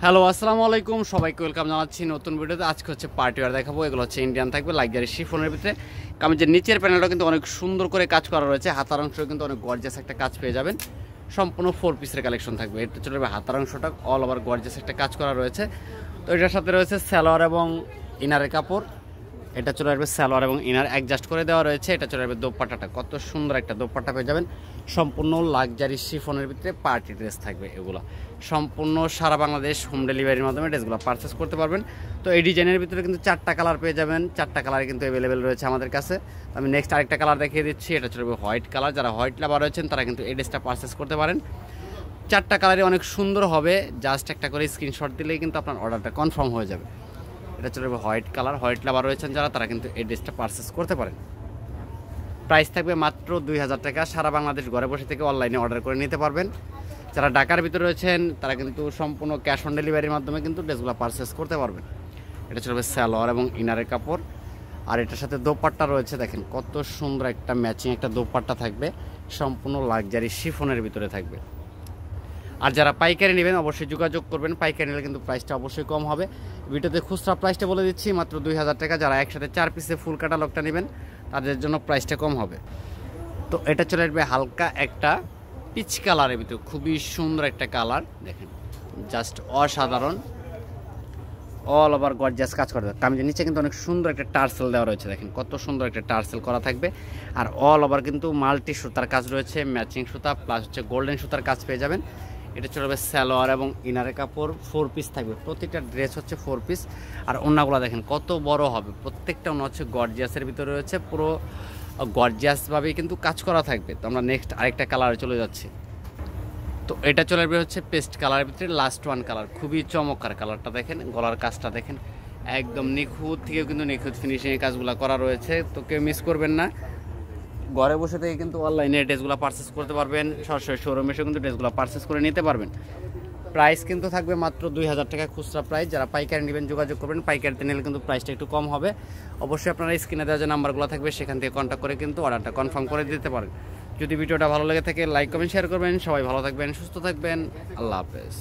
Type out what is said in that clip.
Hello আসসালামু আলাইকুম, সবাইকে ওয়েলকাম জানাচ্ছি নতুন ভিডিওতে। আজকে হচ্ছে পার্টি ওয়্যার দেখাবো। এগুলো হচ্ছে ইন্ডিয়ান থাকবে, লাক্সারি শিফনের ভিতরে। কামিজের নিচের প্যানেলটা কিন্তু অনেক সুন্দর করে কাজ করা রয়েছে, হাতার অংশ কিন্তু অনেক গর্জিয়াস একটা কাজ পেয়ে যাবেন। সম্পূর্ণ 4 পিসের কালেকশন থাকবে। এটা চলে যাবে হাতার অংশটা অল ওভার গর্জিয়াস একটা কাজ করা রয়েছে। তো এটার সাথে রয়েছে সালোয়ার এবং ইনারের কাপড়। এটা চলে আসবে সালোয়ার এবং ইনার অ্যাডজাস্ট করে দেওয়া রয়েছে। এটা চলে আসবে দোপাট্টাটা, কত সুন্দর একটা দোপাট্টা পেয়ে যাবেন। সম্পূর্ণ লাক্সারি শিফনের ভিতরে পার্টি ড্রেস থাকবে। এগুলো সম্পূর্ণ সারা বাংলাদেশ হোম ডেলিভারির মাধ্যমে ড্রেসগুলো পারচেস করতে পারবেন। তো এই ডিজাইনের ভিতরে কিন্তু 4টা কালার পেয়ে যাবেন। 4টা কালার কিন্তু অ্যাভেলেবেল রয়েছে আমাদের কাছে। আমি নেক্সট আরেকটা কালার দেখিয়ে দিচ্ছি। এটা চলে যাবে হোয়াইট কালার। যারা হোয়াইট লাভার রয়েছেন তারা কিন্তু এই ড্রেসটা পারচেস করতে পারেন। 4টা কালারই অনেক সুন্দর হবে। জাস্ট একটা করে স্ক্রিনশট দিলেই কিন্তু আপনার অর্ডারটা কনফার্ম হয়ে যাবে। এটা চলে যাবে হোয়াইট কালার। হোয়াইট লাভার রয়েছেন যারা, তারা কিন্তু এই ড্রেসটা পারচেস করতে পারেন। প্রাইস থাকবে মাত্র 2000 টাকা। সারা বাংলাদেশ ঘরে বসে থেকে অনলাইনে অর্ডার করে নিতে পারবেন। যারা ঢাকার ভিতরে রয়েছেন তারা কিন্তু সম্পূর্ণ ক্যাশ অন ডেলিভারির মাধ্যমে কিন্তু ড্রেসগুলো পারচেস করতে পারবেন। এটা চলে যাবে সালোয়ার এবং ইনারের কাপড়। আর এটার সাথে দোপাট্টা রয়েছে, দেখেন কত সুন্দর একটা ম্যাচিং একটা দোপাট্টা থাকবে। সম্পূর্ণ লাক্সারি শিফনের ভিতরে থাকবে। আর যারা পাইকারি নেবেন অবশ্যই যোগাযোগ করবেন। পাইকারি নিলে কিন্তু প্রাইসটা অবশ্যই কম হবে। ভিডিওতে খুচরা প্রাইসটা বলে দিচ্ছি মাত্র 2000 টাকা। যারা একসাথে 4 পিসে ফুল ক্যাটালগটা নেবেন তাদের জন্য প্রাইসটা কম হবে। তো এটা চলে আসবে হালকা একটা পিচ কালারের ভিতরে, খুবই সুন্দর একটা কালার, দেখেন জাস্ট অসাধারণ। অল ওভার গর্জিয়াস কাজ করা থাকবে। কামিজের নিচে কিন্তু অনেক সুন্দর একটা টার্সেল দেওয়া রয়েছে, দেখেন কত সুন্দর একটা টার্সেল করা থাকবে। আর অল ওভার কিন্তু মাল্টি সুতার কাজ রয়েছে, ম্যাচিং সুতা প্লাস হচ্ছে গোল্ডেন সুতার কাজ পেয়ে যাবেন। এটা চলে যাবে সালোয়ার এবং ইনারের কাপড়। 4 পিস থাকবে, প্রত্যেকটা ড্রেস হচ্ছে 4 পিস। আর ওড়নাগুলো দেখেন কত বড় হবে, প্রত্যেকটা ওড়না হচ্ছে গর্জিয়াসের ভিতরে রয়েছে, পুরো গর্জিয়াসভাবেই কিন্তু কাজ করা থাকবে। তো আমরা নেক্সট আরেকটা কালারে চলে যাচ্ছি। তো এটা চলে আসবে হচ্ছে পেস্ট কালারের ভিতরে লাস্ট ওয়ান কালার, খুবই চমৎকার কালারটা দেখেন। গলার কাজটা দেখেন একদম নিখুঁত থেকেও কিন্তু নিখুঁত ফিনিশিংয়ের কাজগুলো করা রয়েছে। তো কেউ মিস করবেন না। ঘরে বসে থেকে কিন্তু অনলাইনে ড্রেসগুলো পারচেস করতে পারবেন, সরাসরি শোরুমে এসে কিন্তু ড্রেসগুলো পারচেস করে নিতে পারবেন। প্রাইস কিন্তু থাকবে মাত্র 2000 টাকা খুচরা প্রাইস। যারা পাইকারি নেবেন যোগাযোগ করবেন, পাইকারিতে নিলে কিন্তু প্রাইসটা একটু কম হবে। অবশ্যই আপনারা স্ক্রিনে দেওয়া যে নাম্বারগুলো থাকবে সেখান থেকে কন্ট্যাক্ট করে কিন্তু অর্ডারটা কনফার্ম করে দিতে পারেন। যদি ভিডিওটা ভালো লেগে থাকে লাইক কমেন্ট শেয়ার করবেন। সবাই ভালো থাকবেন, সুস্থ থাকবেন, আল্লাহ হাফেজ।